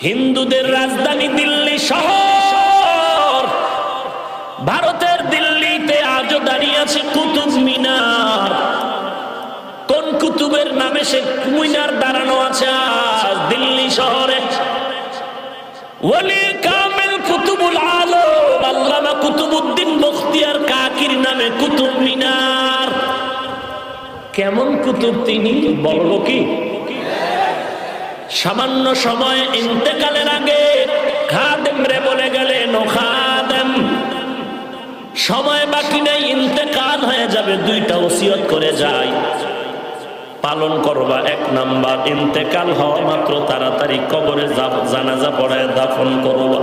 হিন্দুদের রাজধানী দিল্লি শহর, ভারতের দিল্লিতে আজও দাঁড়িয়ে আছে কুতুব মিনার। কোন কুতুবের নামে সে মিনার দাঁড়ানো আছে আজ দিল্লি শহরে? ওলি কামেল কুতুবুল আলম আল্লামা কুতুবউদ্দিন বখতিয়ার কাকির নামে কুতুব মিনার। কেমন কুতুব তিনি, বলবো কি? সামান্য সময় ইন্তেকালের আগে খাদেম রে বলে গেলেন, ও খাদেম, সময় বাকি নেই, ইন্তেকাল হয়ে যাবে, দুইটা ওসিয়ত করে যাই, পালন করবা। এক নাম্বার, ইন্তেকাল হওয়া মাত্র তাড়াতাড়ি কবরে জানাজা পড়ায় দাফন করবা।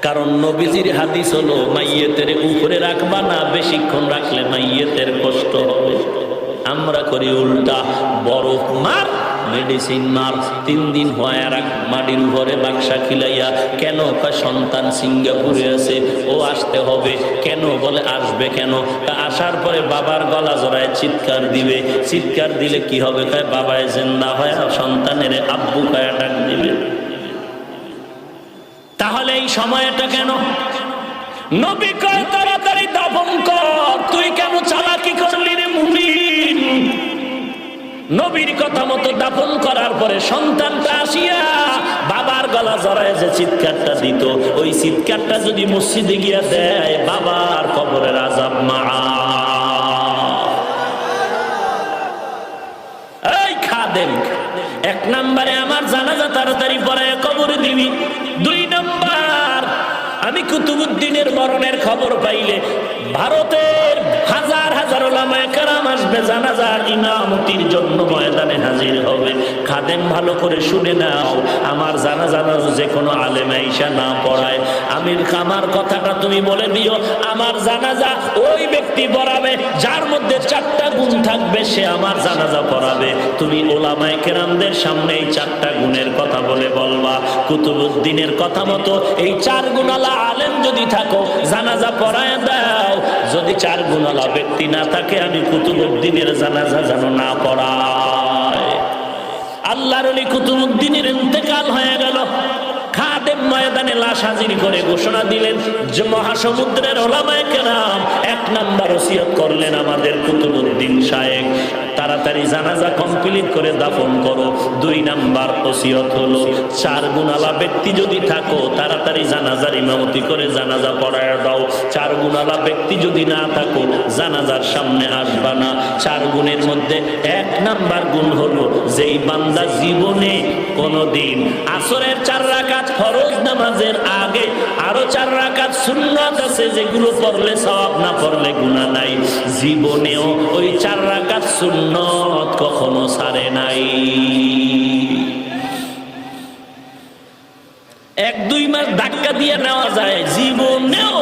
কারণ নবীজির হাদিস হলো, মাইয়েতের উপরে রাখবা না, বেশিক্ষণ রাখলে মাইয়েতের কষ্ট হবে। আমরা করি উল্টা, বরফ মার, মেডিসিন মার, 3 দিন হয়ে রাখ মাটির উপরে বাক্সা খিলাইয়া। কেন? সন্তান সিঙ্গাপুরে আছে, ও আসতে হবে। কেন? বলে আসবে কেন? আসার পরে বাবার গলা জড়ায় চিৎকার দিবে, চিৎকার দিলে কি হবে? বাবায় জিন্দা হয়, সন্তানের আব্বু কায়া ডাক দিবে। তাহলে এই সময়টা কেন? নবী কয় তাড়াতাড়ি দাফন কর। তুই কেন চালাকি করলি রে মুমিন? নবীর কথা মতো দাফন করার পরে সন্তানটা আসিয়া বাবার গলা জড়ায় যে চিৎকারটা দিত, ওই চিৎকারটা যদি মসজিদে গিয়া দেয়, বাবার কবরের আযাব মাআফ। এই খাদেম, 1 নম্বরে আমার জানাজা তাড়াতাড়ি পড়ায় কবরে দিবি। 2 নম্বর, আমি কুতুবউদ্দিনের মরণের খবর পাইলে ভারতের হাজার হাজার উলামায়ে কেরাম আসবে, জানাজার ইমামতির জন্য ময়দানে হাজির হবে। খাদেম, ভালো করে শুনে নাও, আমার জানাজা যে কোনো আলেম আইসা না পড়ায়, আমার কথাটা তুমি বলে দিও, আমার জানাজা ওই ব্যক্তি পড়াবে যার মধ্যে 4টা গুণ থাকবে, সে আমার জানাজা পড়াবে। তুমি উলামায়ে কেরামদের সামনে এই 4টা গুণের কথা বলবা। কুতুবউদ্দিনের কথা মতো এই 4 গুণওয়ালা আলেম যদি থাকো, জানাজা পড়ায় দাও। যদি 4 গুণওয়ালা ব্যক্তি না থাকে, আমি কুতুবউদ্দিনের জানাজা যেন না পড়ায়। আল্লাহর ওলি কুতুবউদ্দিনের ইন্তেকাল হয়ে গেল। খাদেম ময়দানে লাশ হাজির করে ঘোষণা দিলেন যে মহাসমুদ্রের উলামায়ে কেরাম 1 নাম্বার ওসিয়ত করলেন আমাদের কুতুবউদ্দিন সাহেব, তাড়াতাড়ি জানাজা কমপ্লিট করে দাফন করো। 2 নাম্বার ওসিয়ত হলো, 4 গুণওয়ালা ব্যক্তি যদি থাকো, তাড়াতাড়ি জানাজার ইমামতি করে জানাজা পড়ায় দাও। 4 গুণওয়ালা ব্যক্তি যদি না থাকো, জানাজার সামনে আসবা না। 4 গুণের মধ্যে 1 নাম্বার গুণ হলো, যেই বান্দা জীবনে কোনদিন আসরের 4 রাকাত ফরজ নামাজের আগে আরো 4 রাকাত সুন্নাত আছে, যেগুলো পড়লে সওয়াব, না পড়লে গুনাহ নাই, জীবনেও ওই 4 রাকাত সুন্নাত কখনো ছাড়ে নাই। 1-2 মাস ধাক্কা দিয়ে নেওয়া যায়, জীবনেও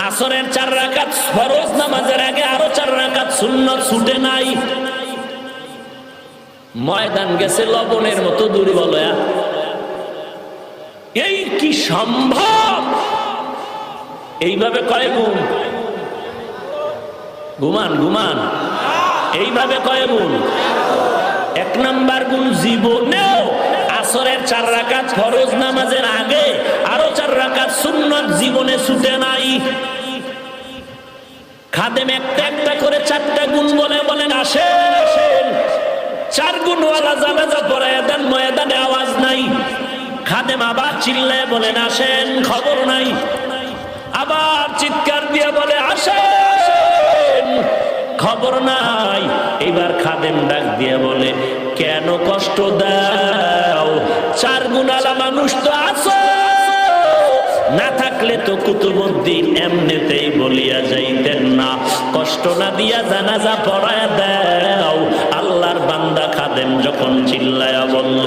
আসরের 4 রাকাত ফরজ নামাজের আগে আরো 4 রাকাত সুন্নাত ছুটে নাই। ময়দান গেছে লবণের মতো দুর্বল। এই কি সম্ভব? এইভাবে কয় গুণ? ঘুমান এইভাবে কয় গুণ? 1 নাম্বার গুণ, জীবনেও আসরের 4 রাকাত ফরজ নামাজের আগে আরো 4 রাকাত সুন্নাত জীবনে ছুটে নাই। খাদেম একটা একটা করে 4টা গুণ বলেন আসেন। 4 গুণওয়ালা জানাজা পড়ায় দেন, ময়দানে আওয়াজ নাই। খাদেম আবার চিল্লায় বলেন আসেন, খবর নাই। আবার চিৎকার দিয়ে বলে আসেন, খবর নাই। এবার খাদেম ডাক দিয়ে বলে, কেন কষ্ট দাও? 4 গুণওয়ালা মানুষ তো আছো, না থাকলে তো কুতুবউদ্দিন এমনিতেই বলিয়া যাইতেন না। কষ্ট না দিয়া জানাজা পড়ায় দাও। আল্লাহর বান্দা খাদেম যখন চিল্লায়া বলল,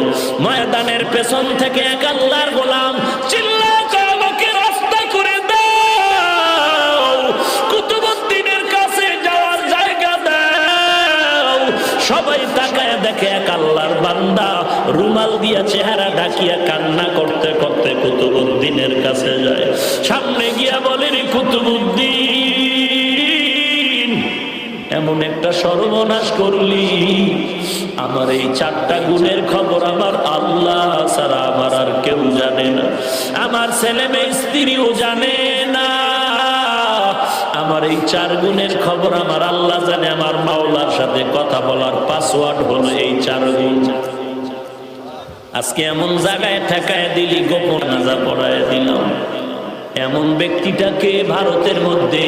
ময়দানের পেছন থেকে এক আল্লাহর গোলাম চিল্লায় আমাকে রাস্তা করে দাও, কুতুবউদ্দিনের কাছে যাওয়ার জায়গা দাও। সবাই তাকায় দেখে এক আল্লাহর বান্দা রুমাল দিয়া চেহারা ঢাকিয়া কান্না করতে করতে কুতুবউদ্দিনের কাছে যায়। সামনে গিয়া বলে, রে কুতুবউদ্দিন, এমন একটা সর্বনাশ করলি, আমার এই 4টা গুণের খবর আমার আল্লাহ আমার ছেলে মেয়ে স্ত্রীও জানে না। আমার এই 4 গুণের খবর আমার আল্লাহ জানে। আমার মাওলার সাথে কথা বলার পাসওয়ার্ড হলো এই 4 গুণ। আজকে এমন জায়গায় ঠেকায় দিলি, গোপন নাজা পড়ায় দিলাম। এমন ব্যক্তিটাকে ভারতের মধ্যে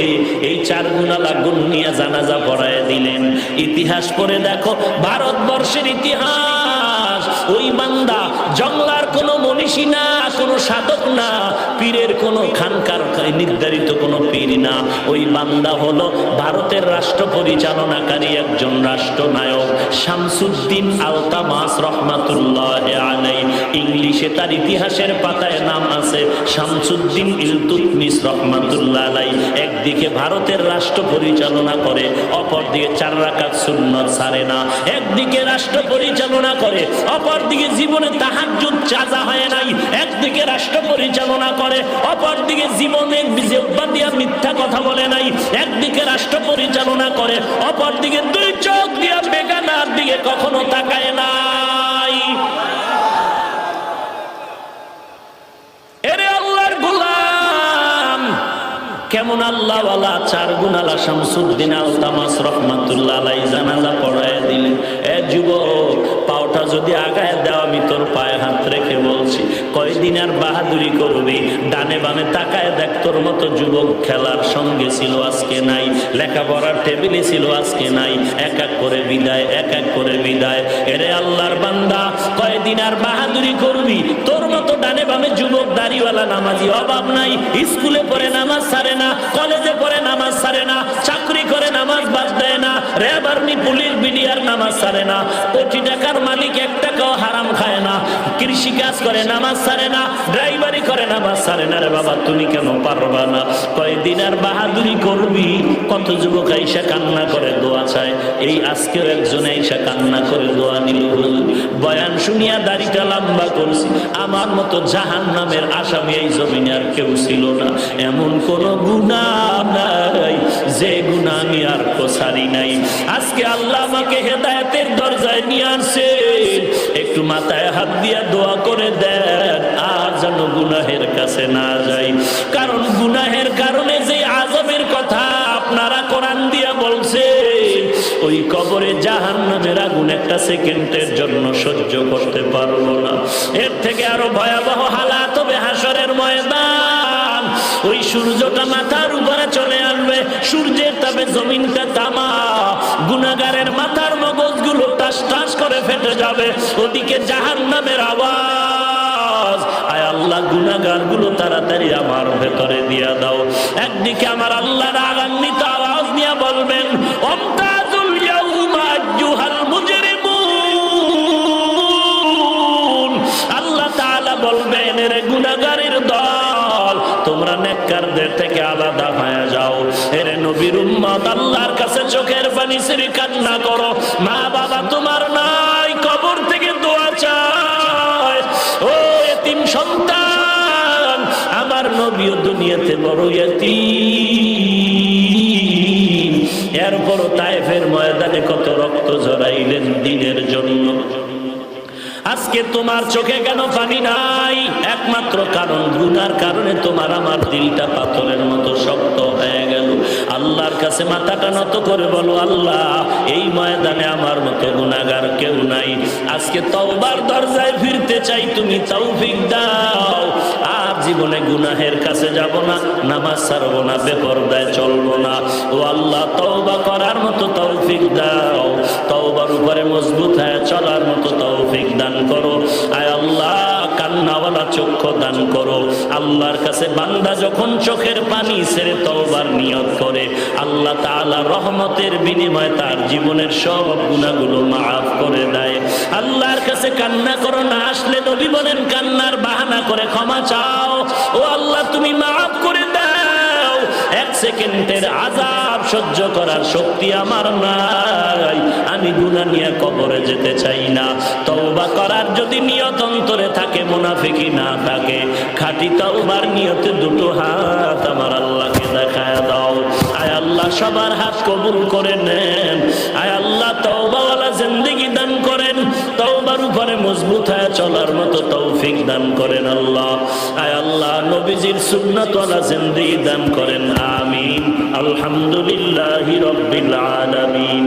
এই 4 গুণালা গুণ নিয়ে জানাজা পড়ায় দিলেন। ইতিহাস পড়ে দেখো, ভারতবর্ষের ইতিহাস। ওই বান্দা জংলার কোনো মনীষী না, কোনো সাধক না, পীরের কোনো খানকার নির্ধারিত কোনো পীর না। ওই বান্দা হলো ভারতের রাষ্ট্র পরিচালনাকারী একজন রাষ্ট্রনায়ক, শামসুদ্দিন আলতামাস রহমাতুল্লাহ আলাইহি। ইংলিশে তার ইতিহাসের পাতায় নাম আছে শামসুদ্দিন ইলতুৎমিশ রহমাতুল্লাহ আলাইহি। একদিকে ভারতের রাষ্ট্র পরিচালনা করে, অপরদিকে 4 রাকাত সুন্নাত ছাড়ে না। একদিকে রাষ্ট্র পরিচালনা করে, অপরদিকে জীবনে তাহাজ্জুদ চাজা হয় নাই। একদিকে রাষ্ট্র পরিচালনা করে, অপরদিকে জীবনে জিহ্বা দিয়া মিথ্যা কথা বলে নাই। একদিকে রাষ্ট্র পরিচালনা করে, অপরদিকে 2 চোখ দিয়া বেগানার দিকে কখনো তাকায় নাই। এরে আল্লাহর গোলাম, কেমন আল্লাহওয়ালা 4 গুণালা শামসুদ্দিন আলতামাস রহমাতুল্লাহ আলাইহি জানাজা পড়ায় দিলেন। এ যুবক, পাওটা যদি আগায় দেওয়া, আমি তোর পায়ে হাত রেখে বলছি, কয়দিন আর বাহাদুরি করবি? ডানে বামে তাকায় দেখ, তোর মতো যুবক খেলার সঙ্গে ছিল, আজকে নাই। লেখাপড়ার টেবিলে ছিল, আজকে নাই। এক এক করে বিদায়, এক এক করে বিদায়। এরে আল্লাহর বান্দা, কয়দিন আর বাহাদুরি করবি? তোর মতো ডানে বামে যুবক দাড়িওয়ালা নামাজি অভাব নাই। স্কুলে পড়ে নামাজ ছাড়ে না, কলেজে পড়ে নামাজ ছাড়ে না, চাকরি করে নামাজ বাদ দেয় না, র্যাব আর্মি পুলিশ বিডিআর নামাজ ছাড়ে না, কোটি টাকার মালিক 1 টাকাও হারাম খায় না, কৃষি কাজ করে নামাজ ছাড়ে না, ড্রাইভারি করে নামাজ ছাড়ে না। রে বাবা, তুমি কেন পারবা না? কয়দিন আর বাহাদুরি করবি? কত যুবক আইসা কান্না করে দোয়া চায়। এই আজকেও একজন আইসা কান্না করে দোয়া নিল, বয়ান শুনিয়া দাড়িটা লম্বা করছি, আমার মতো জাহান্নামের আসামি এই জমিনে আর কেউ ছিল না। এমন কোন গুনাহ নাই যে গুনাহ আমি আর কোসারি নাই। আজকে আল্লাহ আমাকে হেদায়েতের দরজায় নিয়ে আসছে। একটু মাথায় হাত দিয়া দোয়া করে দেন, আর যেন গুনাহের কাছে না যাই। কারণ গুনাহের কারণে যে আযাবের কথা আপনারা কোরআন দিয়া বলছে, ওই কবরে জাহান্নামের আগুন 1 সেকেন্ডের জন্য সহ্য করতে পারবো না। এর থেকে আরো ভয়াবহ হালাত হবে হাসরের ময়দান। ওই সূর্যটা মাথার উপরে চলে আসবে, সূর্যের তাপে জমিনটা তামা, গুনাহগারের মাথার মগজগুলো টাস টাস করে ফেটে যাবে। ওদিকে জাহান্নামের আওয়াজ, আয় আল্লাহ, গুনাহগার গুলো তাড়াতাড়ি আমার ভেতরে দিয়া দাও। একদিকে আমার আল্লাহ রাগান্বিত আওয়াজ নিয়ে বলবেন, আমতাজুল ইয়াউমা আইয়ুহাল মুজরিমুন। আল্লাহ তাআলা বলবেন, এরে গুনাহগারের দল, তোমরা নেককারদের থেকে আলাদা হয়ে যাও। এরে নবীর উম্মত, আল্লাহর কাছে চোখের পানি ছেড়ে কান্না করো। মা বাবা তোমার নাই, কবর থেকে দোয়া চায়। ও এতিম সন্তান, আমার নবীও দুনিয়াতে বড় এতিম। এরপরও তায়েফের ময়দানে কত রক্ত ঝরাইলেন দিনের জন্য। আজকে তোমার চোখে কেন পানি নাই? একমাত্র কারণ, গুনার কারণে তোমার আমার দিলটা পাথরের মতো শক্ত হয়ে গেল। আল্লাহর কাছে মাথাটা নত করে বলো, আল্লাহ, এই ময়দানে আমার মতো গুনাহগার কেউ নাই। আজকে তওবার দরজায় ফিরতে চাই, তুমি তৌফিক দাও। আর জীবনে গুনাহের কাছে যাব না, নামাজ ছাড়বো না, বেপরদায় চলবো না। ও আল্লাহ, তওবা করার মতো তৌফিক দাও। তওবার উপরে মজবুত হয়ে চলার মতো তৌফিক দান করো। আয় আল্লাহ, কান্নাওয়ালা চক্ষু দান করো। আল্লাহর কাছে বান্দা যখন চোখের পানি ছেড়ে তওবার নিয়ত করে, আল্লাহ তাআলা রহমতের বিনিময়ে তার জীবনের সব গুনাহগুলো মাফ করে দেয়। আল্লাহর কাছে কান্না করো, না আসলে নবী বলেন কান্নার বাহানা করে ক্ষমা চাও। ও আল্লাহ, তুমি মাফ করে দাও। 1 সেকেন্ডের আযাব সহ্য করার শক্তি আমার নাই। আমি গুনাহ নিয়ে কবরে যেতে চাই না। তওবা করার যদি নিয়ত অন্তরে থাকে, মুনাফিকি না থাকে, খাঁটি তওবার নিয়তে 2 হাত আমার আল্লাহকে দেখায় দাও। আয় আল্লাহ, সবার হাত কবুল করে নেন। আয় আল্লাহ, তওবাওয়ালা জিন্দেগি দান করেন। তওবার উপরে মজবুত হয়ে চলার মতো তৌফিক দান করেন আল্লাহ। আয় আল্লাহ নবীজির সুন্নাত ওয়ালা জিন্দেগি দান করেন, আমিন। আলহামদুলিল্লাহি রাব্বিল আলামিন।